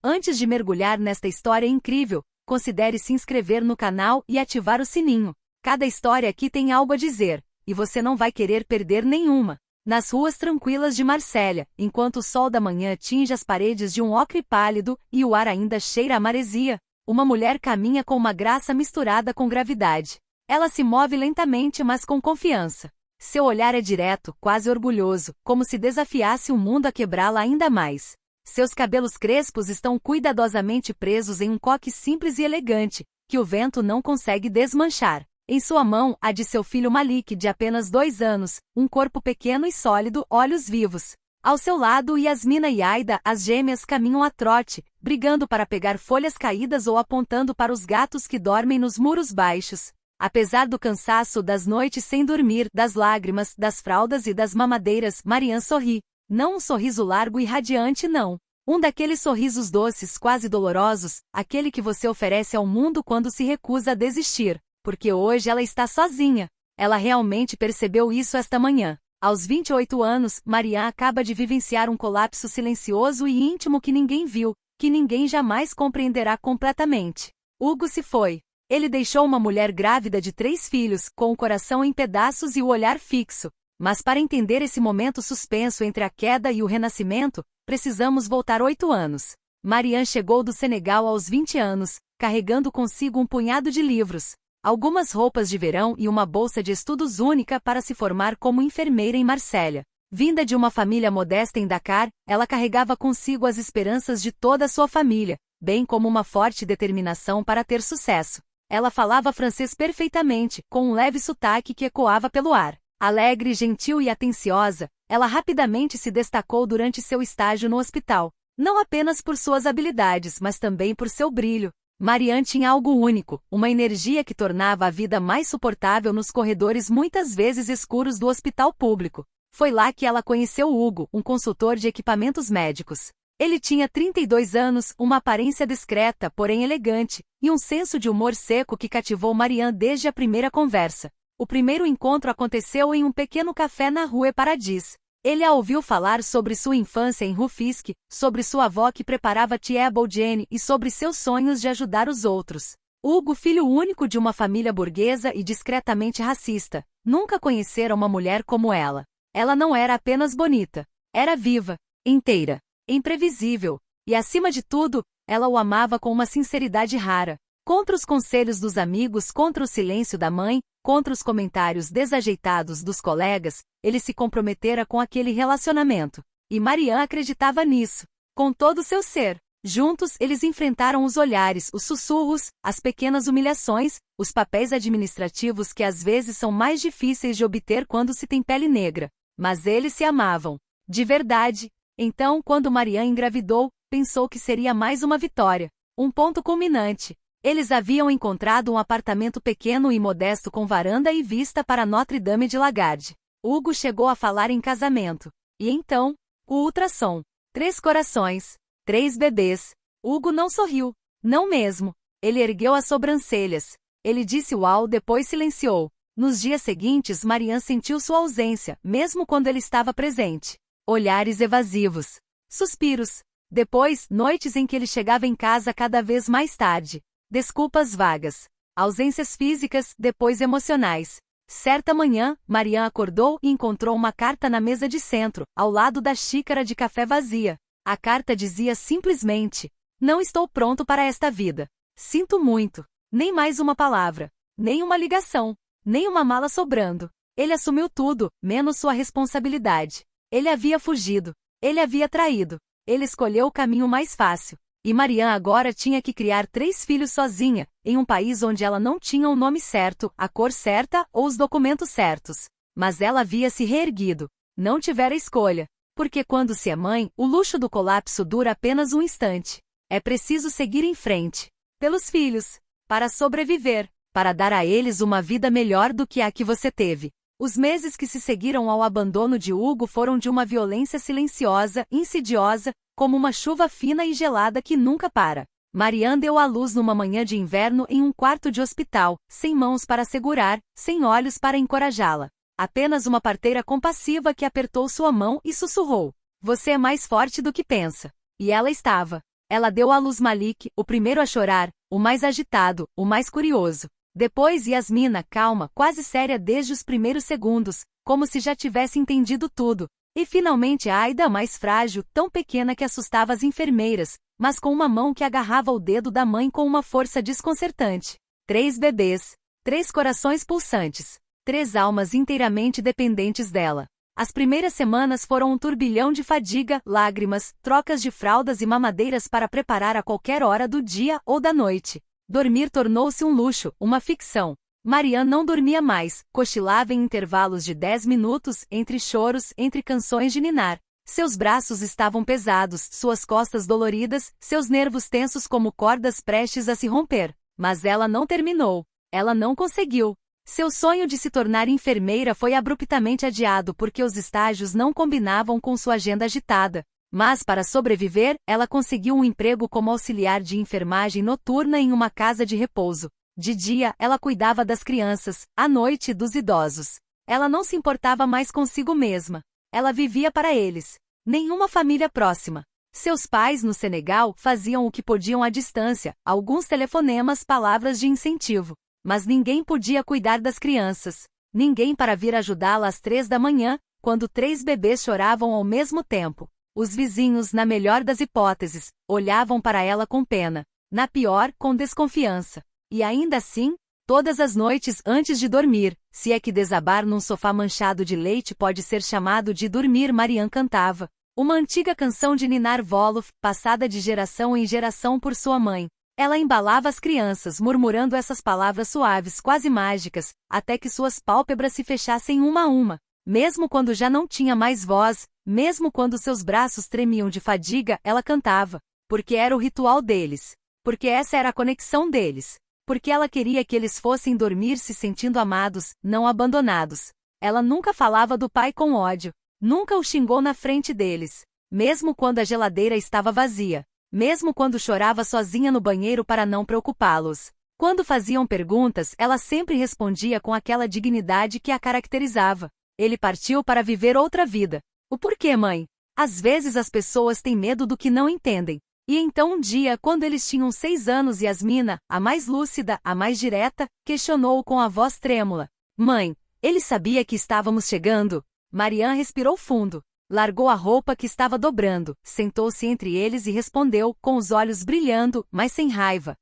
Antes de mergulhar nesta história incrível, considere se inscrever no canal e ativar o sininho. Cada história aqui tem algo a dizer, e você não vai querer perder nenhuma. Nas ruas tranquilas de Marsella, enquanto o sol da manhã tinge as paredes de um ocre pálido e o ar ainda cheira a maresia, uma mulher caminha com uma graça misturada com gravidade. Ela se move lentamente, mas com confiança. Seu olhar é direto, quase orgulhoso, como se desafiasse o mundo a quebrá-la ainda mais. Seus cabelos crespos estão cuidadosamente presos em um coque simples e elegante, que o vento não consegue desmanchar. Em sua mão, há de seu filho Malik, de apenas 2 anos, um corpo pequeno e sólido, olhos vivos. Ao seu lado, Yasmina e Aida, as gêmeas, caminham a trote, brigando para pegar folhas caídas ou apontando para os gatos que dormem nos muros baixos. Apesar do cansaço das noites sem dormir, das lágrimas, das fraldas e das mamadeiras, Marianne sorri. Não um sorriso largo e radiante, não. Um daqueles sorrisos doces, quase dolorosos, aquele que você oferece ao mundo quando se recusa a desistir. Porque hoje ela está sozinha. Ela realmente percebeu isso esta manhã. Aos 28 anos, Marianne acaba de vivenciar um colapso silencioso e íntimo que ninguém viu, que ninguém jamais compreenderá completamente. Hugo se foi. Ele deixou uma mulher grávida de 3 filhos, com o coração em pedaços e o olhar fixo. Mas para entender esse momento suspenso entre a queda e o renascimento, precisamos voltar 8 anos. Marianne chegou do Senegal aos 20 anos, carregando consigo um punhado de livros, algumas roupas de verão e uma bolsa de estudos única para se formar como enfermeira em Marsella. Vinda de uma família modesta em Dakar, ela carregava consigo as esperanças de toda a sua família, bem como uma forte determinação para ter sucesso. Ela falava francês perfeitamente, com um leve sotaque que ecoava pelo ar. Alegre, gentil e atenciosa, ela rapidamente se destacou durante seu estágio no hospital. Não apenas por suas habilidades, mas também por seu brilho. Marianne tinha algo único, uma energia que tornava a vida mais suportável nos corredores muitas vezes escuros do hospital público. Foi lá que ela conheceu Hugo, um consultor de equipamentos médicos. Ele tinha 32 anos, uma aparência discreta, porém elegante, e um senso de humor seco que cativou Marianne desde a primeira conversa. O primeiro encontro aconteceu em um pequeno café na Rue Paradis. Ele a ouviu falar sobre sua infância em Rufisque, sobre sua avó que preparava Thierry Bourdieu e sobre seus sonhos de ajudar os outros. Hugo, filho único de uma família burguesa e discretamente racista, nunca conhecera uma mulher como ela. Ela não era apenas bonita, era viva, inteira, imprevisível, e acima de tudo, ela o amava com uma sinceridade rara. Contra os conselhos dos amigos, contra o silêncio da mãe, contra os comentários desajeitados dos colegas, ele se comprometera com aquele relacionamento. E Marianne acreditava nisso, com todo o seu ser. Juntos, eles enfrentaram os olhares, os sussurros, as pequenas humilhações, os papéis administrativos que às vezes são mais difíceis de obter quando se tem pele negra. Mas eles se amavam. De verdade. Então, quando Marianne engravidou, pensou que seria mais uma vitória. Um ponto culminante. Eles haviam encontrado um apartamento pequeno e modesto com varanda e vista para Notre-Dame de Lagarde. Hugo chegou a falar em casamento. E então, o ultrassom. 3 corações. 3 bebês. Hugo não sorriu. Não mesmo. Ele ergueu as sobrancelhas. Ele disse uau, depois silenciou. Nos dias seguintes, Marianne sentiu sua ausência, mesmo quando ele estava presente. Olhares evasivos. Suspiros. Depois, noites em que ele chegava em casa cada vez mais tarde. Desculpas vagas. Ausências físicas, depois emocionais. Certa manhã, Marianne acordou e encontrou uma carta na mesa de centro, ao lado da xícara de café vazia. A carta dizia simplesmente: não estou pronto para esta vida. Sinto muito. Nem mais uma palavra. Nem uma ligação. Nem uma mala sobrando. Ele assumiu tudo, menos sua responsabilidade. Ele havia fugido. Ele havia traído. Ele escolheu o caminho mais fácil. E Marianne agora tinha que criar 3 filhos sozinha, em um país onde ela não tinha o nome certo, a cor certa ou os documentos certos. Mas ela havia se reerguido. Não tivera escolha. Porque quando se é mãe, o luxo do colapso dura apenas um instante. É preciso seguir em frente. Pelos filhos. Para sobreviver. Para dar a eles uma vida melhor do que a que você teve. Os meses que se seguiram ao abandono de Hugo foram de uma violência silenciosa, insidiosa, como uma chuva fina e gelada que nunca para. Marianne deu à luz numa manhã de inverno em um quarto de hospital, sem mãos para segurar, sem olhos para encorajá-la. Apenas uma parteira compassiva que apertou sua mão e sussurrou: você é mais forte do que pensa. E ela estava. Ela deu à luz Malik, o primeiro a chorar, o mais agitado, o mais curioso. Depois Yasmina, calma, quase séria desde os primeiros segundos, como se já tivesse entendido tudo. E finalmente Aida, mais frágil, tão pequena que assustava as enfermeiras, mas com uma mão que agarrava o dedo da mãe com uma força desconcertante. 3 bebês. 3 corações pulsantes. 3 almas inteiramente dependentes dela. As primeiras semanas foram um turbilhão de fadiga, lágrimas, trocas de fraldas e mamadeiras para preparar a qualquer hora do dia ou da noite. Dormir tornou-se um luxo, uma ficção. Marianne não dormia mais, cochilava em intervalos de 10 minutos, entre choros, entre canções de ninar. Seus braços estavam pesados, suas costas doloridas, seus nervos tensos como cordas prestes a se romper. Mas ela não terminou. Ela não conseguiu. Seu sonho de se tornar enfermeira foi abruptamente adiado porque os estágios não combinavam com sua agenda agitada. Mas para sobreviver, ela conseguiu um emprego como auxiliar de enfermagem noturna em uma casa de repouso. De dia, ela cuidava das crianças, à noite dos idosos. Ela não se importava mais consigo mesma. Ela vivia para eles. Nenhuma família próxima. Seus pais no Senegal faziam o que podiam à distância, alguns telefonemas, palavras de incentivo. Mas ninguém podia cuidar das crianças. Ninguém para vir ajudá-la às 3 da manhã, quando 3 bebês choravam ao mesmo tempo. Os vizinhos, na melhor das hipóteses, olhavam para ela com pena. Na pior, com desconfiança. E ainda assim, todas as noites antes de dormir, se é que desabar num sofá manchado de leite pode ser chamado de dormir, Marianne cantava. Uma antiga canção de Ninar Wolof, passada de geração em geração por sua mãe. Ela embalava as crianças murmurando essas palavras suaves, quase mágicas, até que suas pálpebras se fechassem uma a uma. Mesmo quando já não tinha mais voz, mesmo quando seus braços tremiam de fadiga, ela cantava. Porque era o ritual deles. Porque essa era a conexão deles. Porque ela queria que eles fossem dormir se sentindo amados, não abandonados. Ela nunca falava do pai com ódio. Nunca o xingou na frente deles. Mesmo quando a geladeira estava vazia. Mesmo quando chorava sozinha no banheiro para não preocupá-los. Quando faziam perguntas, ela sempre respondia com aquela dignidade que a caracterizava. Ele partiu para viver outra vida. O porquê, mãe? Às vezes as pessoas têm medo do que não entendem. E então um dia, quando eles tinham 6 anos, Yasmina, a mais lúcida, a mais direta, questionou com a voz trêmula. Mãe, ele sabia que estávamos chegando? Marianne respirou fundo. Largou a roupa que estava dobrando, sentou-se entre eles e respondeu, com os olhos brilhando, mas sem raiva.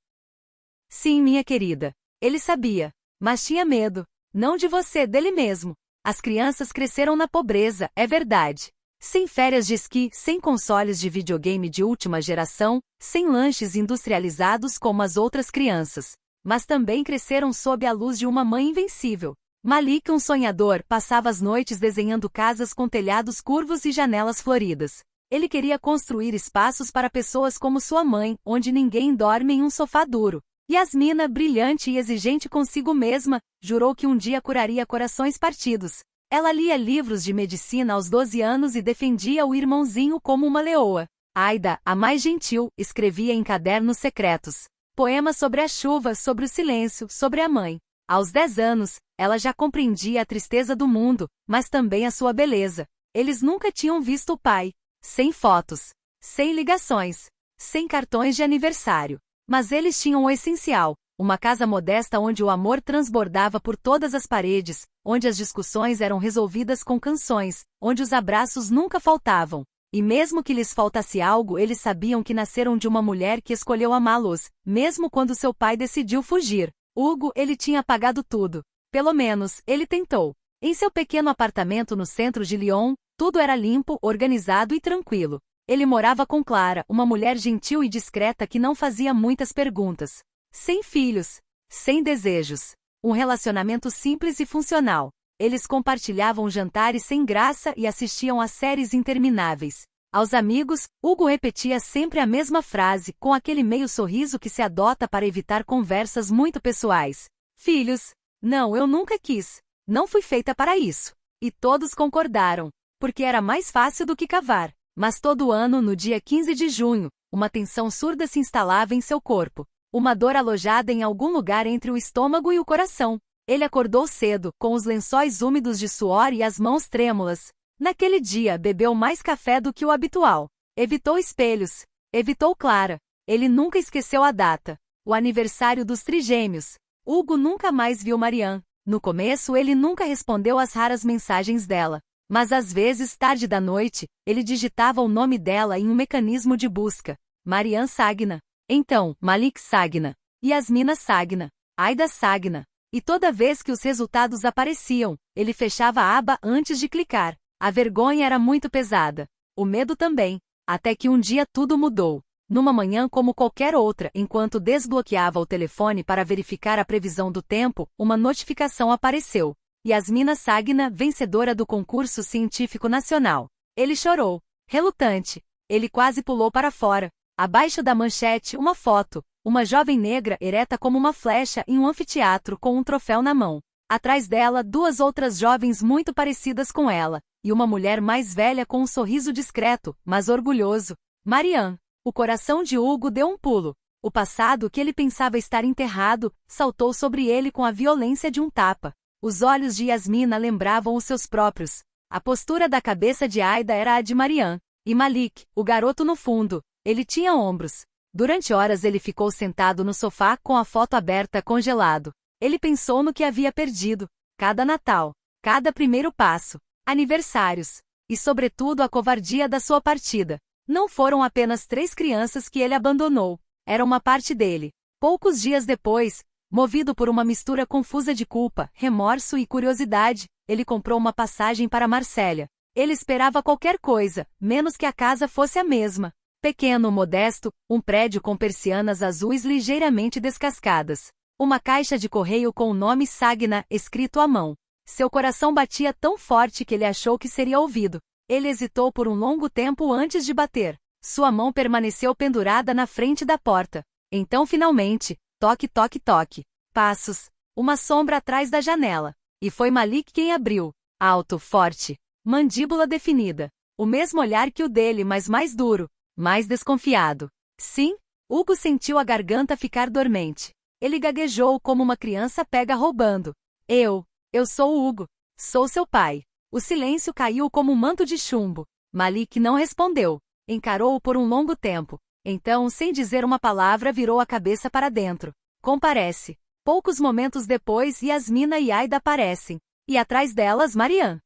Sim, minha querida. Ele sabia. Mas tinha medo. Não de você, dele mesmo. As crianças cresceram na pobreza, é verdade. Sem férias de esqui, sem consoles de videogame de última geração, sem lanches industrializados como as outras crianças. Mas também cresceram sob a luz de uma mãe invencível. Malik, um sonhador, passava as noites desenhando casas com telhados curvos e janelas floridas. Ele queria construir espaços para pessoas como sua mãe, onde ninguém dorme em um sofá duro. Yasmina, brilhante e exigente consigo mesma, jurou que um dia curaria corações partidos. Ela lia livros de medicina aos 12 anos e defendia o irmãozinho como uma leoa. Aida, a mais gentil, escrevia em cadernos secretos. Poemas sobre a chuva, sobre o silêncio, sobre a mãe. Aos 10 anos, ela já compreendia a tristeza do mundo, mas também a sua beleza. Eles nunca tinham visto o pai. Sem fotos. Sem ligações. Sem cartões de aniversário. Mas eles tinham o essencial. Uma casa modesta onde o amor transbordava por todas as paredes, onde as discussões eram resolvidas com canções, onde os abraços nunca faltavam. E mesmo que lhes faltasse algo, eles sabiam que nasceram de uma mulher que escolheu amá-los, mesmo quando seu pai decidiu fugir. Hugo, ele tinha apagado tudo. Pelo menos, ele tentou. Em seu pequeno apartamento no centro de Lyon, tudo era limpo, organizado e tranquilo. Ele morava com Clara, uma mulher gentil e discreta que não fazia muitas perguntas. Sem filhos. Sem desejos. Um relacionamento simples e funcional. Eles compartilhavam jantares sem graça e assistiam a séries intermináveis. Aos amigos, Hugo repetia sempre a mesma frase, com aquele meio sorriso que se adota para evitar conversas muito pessoais. Filhos? Não, eu nunca quis. Não fui feita para isso. E todos concordaram. Porque era mais fácil do que cavar. Mas todo ano, no dia 15 de junho, uma tensão surda se instalava em seu corpo. Uma dor alojada em algum lugar entre o estômago e o coração. Ele acordou cedo, com os lençóis úmidos de suor e as mãos trêmulas. Naquele dia, bebeu mais café do que o habitual. Evitou espelhos. Evitou Clara. Ele nunca esqueceu a data. O aniversário dos trigêmeos. Hugo nunca mais viu Marianne. No começo ele nunca respondeu às raras mensagens dela. Mas às vezes, tarde da noite, ele digitava o nome dela em um mecanismo de busca. Marianne Sagna. Então, Malik Sagna. Yasmina Sagna. Aida Sagna. E toda vez que os resultados apareciam, ele fechava a aba antes de clicar. A vergonha era muito pesada. O medo também. Até que um dia tudo mudou. Numa manhã como qualquer outra, enquanto desbloqueava o telefone para verificar a previsão do tempo, uma notificação apareceu. Yasmina Sagna, vencedora do concurso científico nacional. Ele chorou. Relutante. Ele quase pulou para fora. Abaixo da manchete, uma foto. Uma jovem negra ereta como uma flecha em um anfiteatro com um troféu na mão. Atrás dela, duas outras jovens muito parecidas com ela, e uma mulher mais velha com um sorriso discreto, mas orgulhoso. Marianne. O coração de Hugo deu um pulo. O passado que ele pensava estar enterrado, saltou sobre ele com a violência de um tapa. Os olhos de Yasmina lembravam os seus próprios. A postura da cabeça de Aida era a de Marianne. E Malik, o garoto no fundo, ele tinha ombros. Durante horas ele ficou sentado no sofá com a foto aberta congelado. Ele pensou no que havia perdido. Cada Natal. Cada primeiro passo. Aniversários. E sobretudo a covardia da sua partida. Não foram apenas 3 crianças que ele abandonou. Era uma parte dele. Poucos dias depois, movido por uma mistura confusa de culpa, remorso e curiosidade, ele comprou uma passagem para Marsella. Ele esperava qualquer coisa, menos que a casa fosse a mesma. Pequeno, modesto, um prédio com persianas azuis ligeiramente descascadas. Uma caixa de correio com o nome Sagna escrito à mão. Seu coração batia tão forte que ele achou que seria ouvido. Ele hesitou por um longo tempo antes de bater. Sua mão permaneceu pendurada na frente da porta. Então finalmente, toque, toque, toque. Passos. Uma sombra atrás da janela. E foi Malik quem abriu. Alto, forte. Mandíbula definida. O mesmo olhar que o dele, mas mais duro. Mais desconfiado. Sim? Hugo sentiu a garganta ficar dormente. Ele gaguejou como uma criança pega roubando. Eu sou o Hugo. Sou seu pai. O silêncio caiu como um manto de chumbo. Malik não respondeu. Encarou-o por um longo tempo. Então, sem dizer uma palavra, virou a cabeça para dentro. Comparece. Poucos momentos depois, Yasmina e Aida aparecem. E atrás delas, Marianne.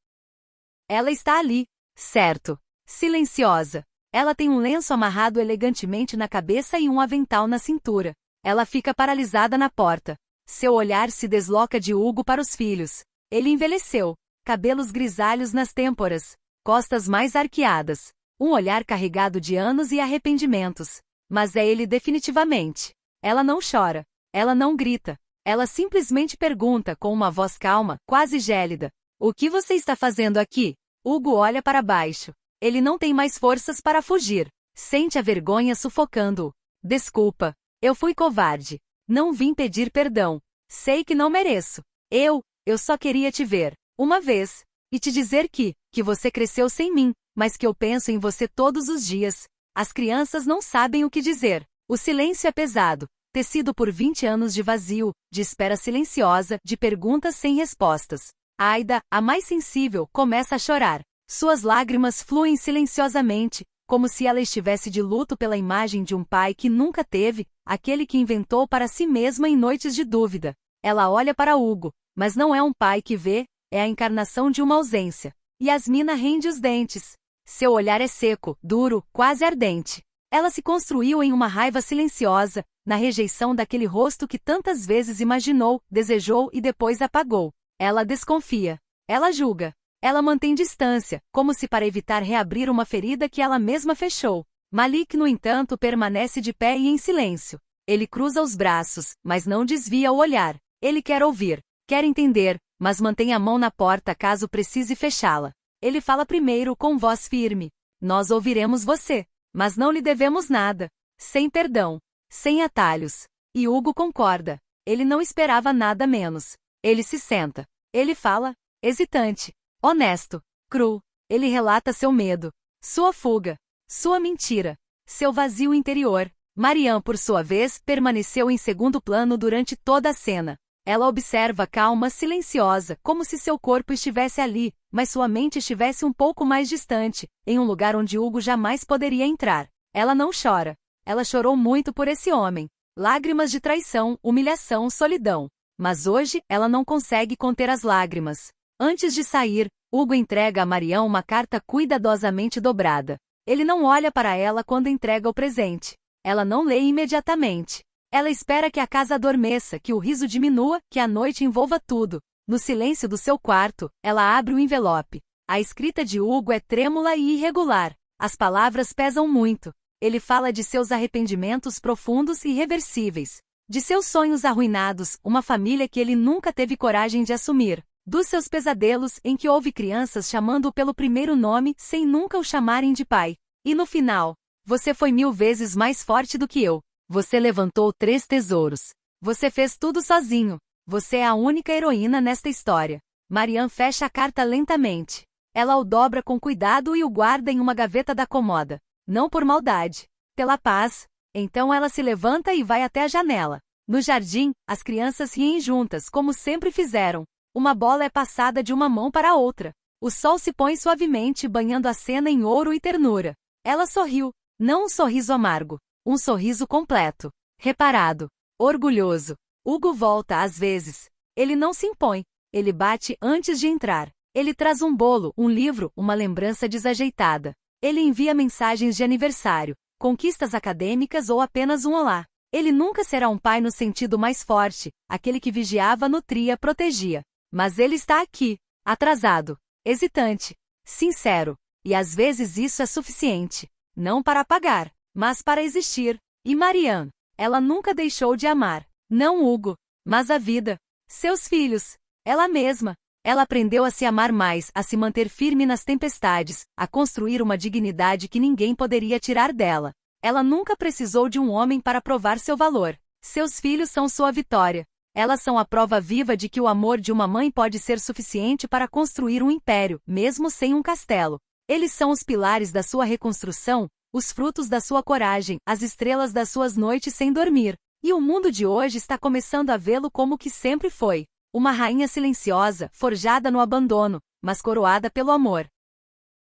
Ela está ali. Certo. Silenciosa. Ela tem um lenço amarrado elegantemente na cabeça e um avental na cintura. Ela fica paralisada na porta. Seu olhar se desloca de Hugo para os filhos. Ele envelheceu. Cabelos grisalhos nas têmporas. Costas mais arqueadas. Um olhar carregado de anos e arrependimentos. Mas é ele definitivamente. Ela não chora. Ela não grita. Ela simplesmente pergunta com uma voz calma, quase gélida. O que você está fazendo aqui? Hugo olha para baixo. Ele não tem mais forças para fugir. Sente a vergonha sufocando-o. Desculpa. Eu fui covarde. Não vim pedir perdão. Sei que não mereço. Eu só queria te ver. Uma vez. E te dizer que você cresceu sem mim, mas que eu penso em você todos os dias. As crianças não sabem o que dizer. O silêncio é pesado. Tecido por 20 anos de vazio, de espera silenciosa, de perguntas sem respostas. Aida, a mais sensível, começa a chorar. Suas lágrimas fluem silenciosamente, como se ela estivesse de luto pela imagem de um pai que nunca teve, aquele que inventou para si mesma em noites de dúvida. Ela olha para Hugo, mas não é um pai que vê, é a encarnação de uma ausência. Yasmina rende os dentes. Seu olhar é seco, duro, quase ardente. Ela se construiu em uma raiva silenciosa, na rejeição daquele rosto que tantas vezes imaginou, desejou e depois apagou. Ela desconfia. Ela julga. Ela mantém distância, como se para evitar reabrir uma ferida que ela mesma fechou. Malik, no entanto, permanece de pé e em silêncio. Ele cruza os braços, mas não desvia o olhar. Ele quer ouvir, quer entender, mas mantém a mão na porta caso precise fechá-la. Ele fala primeiro com voz firme. Nós ouviremos você, mas não lhe devemos nada. Sem perdão. Sem atalhos. E Hugo concorda. Ele não esperava nada menos. Ele se senta. Ele fala, hesitante. Honesto, cru. Ele relata seu medo, sua fuga, sua mentira, seu vazio interior. Marianne, por sua vez, permaneceu em segundo plano durante toda a cena. Ela observa calma, silenciosa, como se seu corpo estivesse ali, mas sua mente estivesse um pouco mais distante, em um lugar onde Hugo jamais poderia entrar. Ela não chora. Ela chorou muito por esse homem. Lágrimas de traição, humilhação, solidão. Mas hoje, ela não consegue conter as lágrimas. Antes de sair, Hugo entrega a Marianne uma carta cuidadosamente dobrada. Ele não olha para ela quando entrega o presente. Ela não lê imediatamente. Ela espera que a casa adormeça, que o riso diminua, que a noite envolva tudo. No silêncio do seu quarto, ela abre o envelope. A escrita de Hugo é trêmula e irregular. As palavras pesam muito. Ele fala de seus arrependimentos profundos e irreversíveis. De seus sonhos arruinados, uma família que ele nunca teve coragem de assumir. Dos seus pesadelos, em que houve crianças chamando-o pelo primeiro nome, sem nunca o chamarem de pai. E no final, você foi 1000 vezes mais forte do que eu. Você levantou 3 tesouros. Você fez tudo sozinho. Você é a única heroína nesta história. Marianne fecha a carta lentamente. Ela o dobra com cuidado e o guarda em uma gaveta da comoda. Não por maldade. Pela paz. Então ela se levanta e vai até a janela. No jardim, as crianças riem juntas, como sempre fizeram. Uma bola é passada de uma mão para a outra. O sol se põe suavemente, banhando a cena em ouro e ternura. Ela sorriu. Não um sorriso amargo. Um sorriso completo. Reparado. Orgulhoso. Hugo volta às vezes. Ele não se impõe. Ele bate antes de entrar. Ele traz um bolo, um livro, uma lembrança desajeitada. Ele envia mensagens de aniversário, conquistas acadêmicas ou apenas um olá. Ele nunca será um pai no sentido mais forte, aquele que vigiava, nutria, protegia. Mas ele está aqui, atrasado, hesitante, sincero. E às vezes isso é suficiente. Não para apagar, mas para existir. E Marianne? Ela nunca deixou de amar. Não Hugo, mas a vida. Seus filhos. Ela mesma. Ela aprendeu a se amar mais, a se manter firme nas tempestades, a construir uma dignidade que ninguém poderia tirar dela. Ela nunca precisou de um homem para provar seu valor. Seus filhos são sua vitória. Elas são a prova viva de que o amor de uma mãe pode ser suficiente para construir um império, mesmo sem um castelo. Eles são os pilares da sua reconstrução, os frutos da sua coragem, as estrelas das suas noites sem dormir. E o mundo de hoje está começando a vê-lo como que sempre foi. Uma rainha silenciosa, forjada no abandono, mas coroada pelo amor.